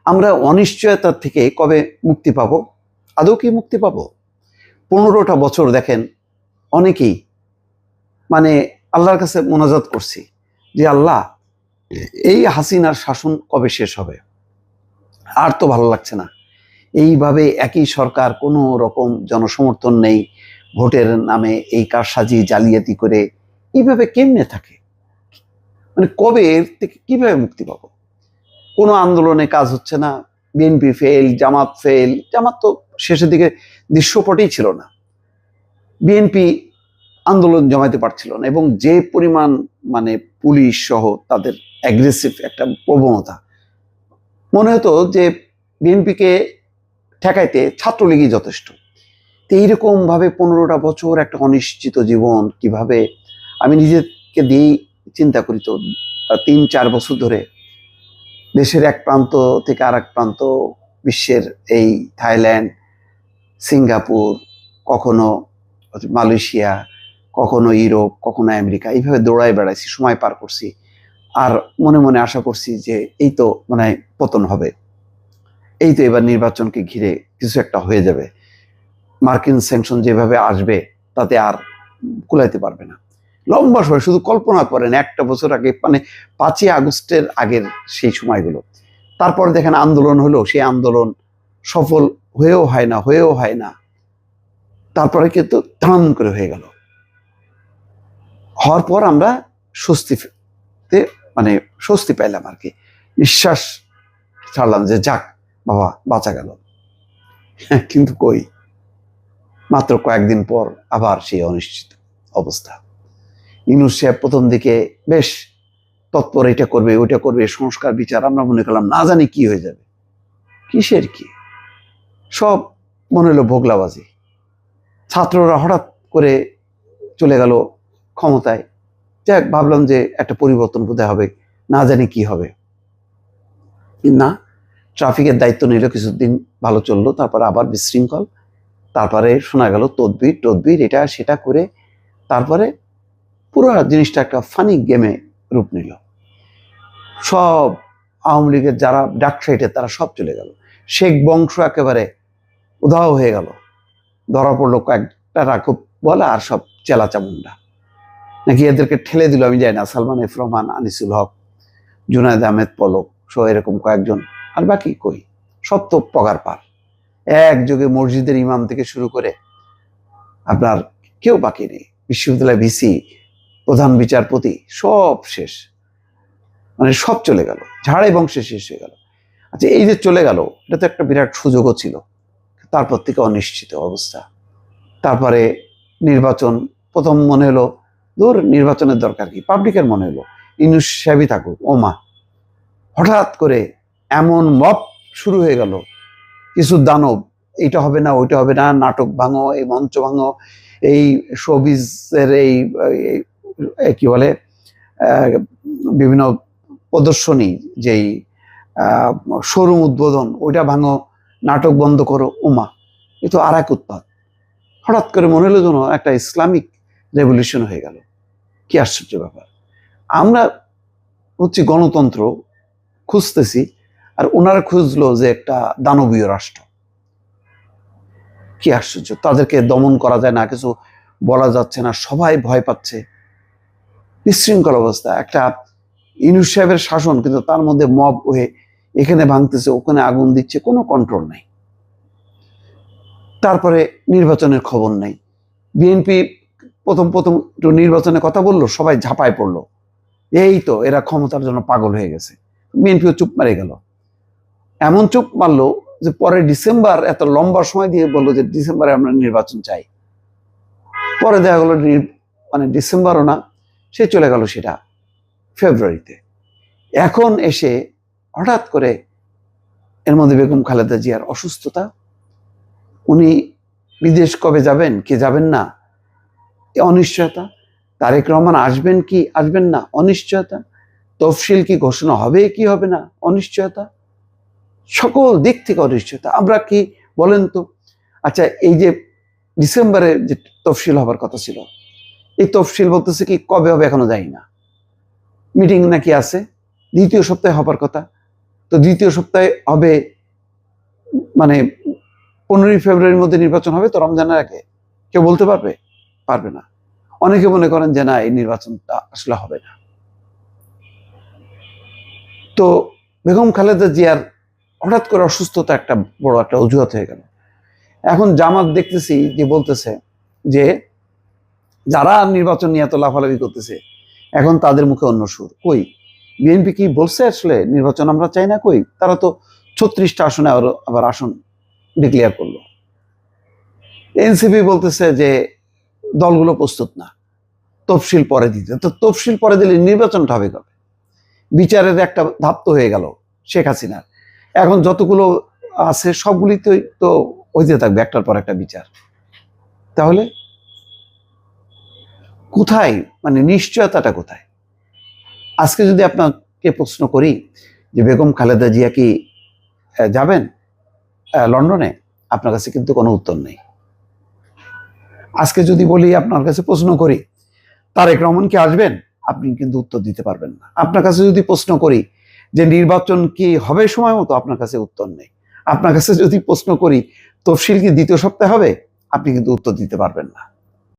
আমরা অনিশ্চয়তা থেকে কবে মুক্তি পাব? আদৌ কি মুক্তি পাব? 15টা বছর দেখেন অনেকেই মানে আল্লাহর কাছে মোনাজাত করছি যে আল্লাহ, এই হাসিনার শাসন কবে শেষ হবে? আর তো ভালো লাগছে না। এইভাবে একই সরকার, কোনো রকম জনসমর্থন নেই, ভোটের নামে এই কারসাজি জালিয়াতি করে এইভাবে কেমনে থাকে? মানে কবে এর থেকে কিভাবে মুক্তি পাবো? কোনো আন্দোলনে কাজ হচ্ছে না, বিএনপি ফেল, জামাত ফেল। জামাত তো শেষের দিকে দৃশ্যপটেই ছিল না। বিএনপি আন্দোলন জমাইতে পারছিল না, এবং যে পরিমাণ মানে পুলিশ সহ তাদের অ্যাগ্রেসিভ একটা প্রবণতা, মনে হতো যে বিএনপিকে ঠেকাইতে ছাত্রলীগই যথেষ্ট। তো এইরকম ভাবে 15টা বছর একটা অনিশ্চিত জীবন কিভাবে, আমি নিজেকে দিয়েই চিন্তা করি। তো 3-4 বছর ধরে দেশের এক প্রান্ত থেকে আর এক প্রান্ত, বিশ্বের এই থাইল্যান্ড, সিঙ্গাপুর, কখনো মালয়েশিয়া, কখনো ইউরোপ, কখনো আমেরিকা, এইভাবে দৌড়ায় বেড়াইছি, সময় পার করছি। আর মনে মনে আশা করছি যে এই তো মানে পতন হবে, এই তো এবার নির্বাচনকে ঘিরে কিছু একটা হয়ে যাবে, মার্কিন স্যাংশন যেভাবে আসবে তাতে আর কুলাইতে পারবে না। লম্বা সময় শুধু কল্পনা করেন, একটা বছর আগে, মানে 5ই আগস্টের আগের সেই সময়গুলো। তারপরে দেখেন আন্দোলন হলো, সেই আন্দোলন সফল হয়েও হয় না। তারপরে কিন্তু ধাম করে হয়ে গেল। হওয়ার পর আমরা স্বস্তিতে মানে স্বস্তি পাইলাম আর কি, নিঃশ্বাস ছাড়লাম যে যাক বাবা, বাঁচা গেল। কিন্তু কই, মাত্র কয়েকদিন পর আবার সেই অনিশ্চিত অবস্থা। ইউনূস সাহেব প্রথম দিকে বেশ তৎপর, এটা করবে ওইটা করবে, সংস্কার বিচার, আমরা মনে করলাম না জানি কি হয়ে যাবে। কিসের কি, সব মনে হলো ভোগলাবাজি। ছাত্ররা হঠাৎ করে চলে গেল ক্ষমতায়, যাক ভাবলাম যে একটা পরিবর্তন বোধহয় হবে, না জানি কি হবে। না, ট্রাফিকের দায়িত্ব নিল, কিছুদিন ভালো চললো, তারপরে আবার বিশৃঙ্খল। তারপরে শোনা গেল তদবির এটা সেটা করে, তারপরে পুরো জিনিসটা একটা ফানি গেমে রূপ নিল। সব আওয়ামী লীগের যারা ডাক সাইডে তারা সব চলে গেল, শেখ বংশ একেবারে উধাও হয়ে গেল। ধরা পড়লো কয়েকটা রাঘব বলা, আর সব চেলা চামুন্ডা, নাকি এদেরকে ঠেলে দিল আমি জানি না, সালমান এফ রহমান, আনিসুল হক, জুনায়েদ আহমেদ পলক সহ এরকম কয়েকজন। আর বাকি কই, সব তো পগার পার। একযোগে মসজিদের ইমাম থেকে শুরু করে আপনার কেউ বাকি নেই, বিশ্ববিদ্যালয় ভিসি, প্রধান বিচারপতি, সব শেষ। মানে সব চলে গেল, ঝাড়ে বংশে শেষ হয়ে গেল। আচ্ছা, এই যে চলে গেল, এটা তো একটা বিরাট সুযোগও ছিল। তারপর থেকে অনিশ্চিত অবস্থা। তারপরে নির্বাচন, প্রথম মনে হলো দূর, নির্বাচনের দরকার কি, পাবলিকের মনে হলো ইউনূস সাহেবই থাকুক। ওমা, হঠাৎ করে এমন মব শুরু হয়ে গেল, কিছু দানব, এইটা হবে না ওইটা হবে না, নাটক ভাঙো, এই মঞ্চ ভাঙো, এই শোবিজের এই কি বলে বিভিন্ন প্রদর্শনী, যেই শোরুম উদ্বোধন, ওইটা ভাঙো, নাটক বন্ধ করো। ওমা, এ তো আর এক উৎপাত। হঠাৎ করে মনে হলো যেন একটা ইসলামিক রেভলিউশন হয়ে গেল। কি আশ্চর্য ব্যাপার! আমরা হচ্ছে গণতন্ত্র খুঁজতেছি, আর ওনারা খুঁজলো যে একটা দানবীয় রাষ্ট্র। কি আশ্চর্য! তাদেরকে দমন করা যায় না, কিছু বলা যাচ্ছে না, সবাই ভয় পাচ্ছে, বিশৃঙ্খল অবস্থা। একটা ইউনূস সাহেবের শাসন, কিন্তু তার মধ্যে মব হয়ে এখানে ভাঙতেছে, ওখানে আগুন দিচ্ছে, কোনো কন্ট্রোল নেই। তারপরে নির্বাচনের খবর নেই। বিএনপি প্রথম একটু নির্বাচনের কথা বললো, সবাই ঝাঁপায় পড়লো, এই তো এরা ক্ষমতার জন্য পাগল হয়ে গেছে। বিএনপিও চুপ মারে গেল। এমন চুপ মারলো যে পরে ডিসেম্বর, এত লম্বা সময় দিয়ে বললো যে ডিসেম্বরে আমরা নির্বাচন চাই। পরে দেখা গেলো মানে ডিসেম্বরও না, সে চলে গেল সেটা ফেব্রুয়ারিতে। এখন এসে হঠাৎ করে এর মধ্যে বেগম খালেদা জিয়ার অসুস্থতা, উনি বিদেশ কবে যাবেন, কে যাবেন না, অনিশ্চয়তা। তারেক রহমান আসবেন কি আসবেন না, অনিশ্চয়তা। তফসিল কি ঘোষণা হবে কি হবে না, অনিশ্চয়তা। সকল দিক থেকে অনিশ্চয়তা। আমরা কি বলেন তো? আচ্ছা, এই যে ডিসেম্বরে যে তফসিল হবার কথা ছিল, এই তফসিল বলতেছে কি কবে হবে এখনো জানি না। মিটিং নাকি আছে, 2য় সপ্তাহে হবার কথা। তো তো দ্বিতীয় সপ্তাহে হবে, মানে 15ই ফেব্রুয়ারির মধ্যে নির্বাচন হবে তো রমজানের আগে? কেউ বলতে পারবে? পারবে না। অনেকে মনে করেন যে না, এই নির্বাচনটা আসলে হবে না। তো বেগম খালেদা জিয়ার হঠাৎ করে অসুস্থতা একটা বড় একটা অজুহাত হয়ে গেল। এখন জামাত দেখতেছি যে বলতেছে যে যারা নির্বাচন নিয়ে এত লাফালাফি করতেছে এখন তাদের মুখে অন্য সুর। কই, বিএনপি কি বলছে আসলে নির্বাচন আমরা চাই না? কই, তারা তো 36টা আসনে আবার আসন ডিক্লেয়ার করলো। এনসিপি বলতেছে যে দলগুলো প্রস্তুত না, তফসিল পরে দিতে। তো তফসিল পরে দিলে নির্বাচনটা হবে কবে? বিচারের একটা ধাপ তো হয়ে গেল শেখ হাসিনার, এখন যতগুলো আছে সবগুলিতেই তো হইতে থাকবে একটার পর একটা বিচার। তাহলে কোথায়, মানে নিশ্চয়তাটা কোথায়? আজকে যদি আপনাকে প্রশ্ন করি যে বেগম খালেদা জিয়া কি যাবেন লন্ডনে, আপনার কাছে কিন্তু কোনো উত্তর নেই। আজকে যদি বলি, আপনার কাছে প্রশ্ন করি তারেক রহমান কি আসবেন, আপনি কিন্তু উত্তর দিতে পারবেন না। আপনার কাছে যদি প্রশ্ন করি যে নির্বাচন কি হবে সময় মতো, আপনার কাছে উত্তর নেই। আপনার কাছে যদি প্রশ্ন করি তফসিল কি দ্বিতীয় সপ্তাহে হবে, আপনি কিন্তু উত্তর দিতে পারবেন না।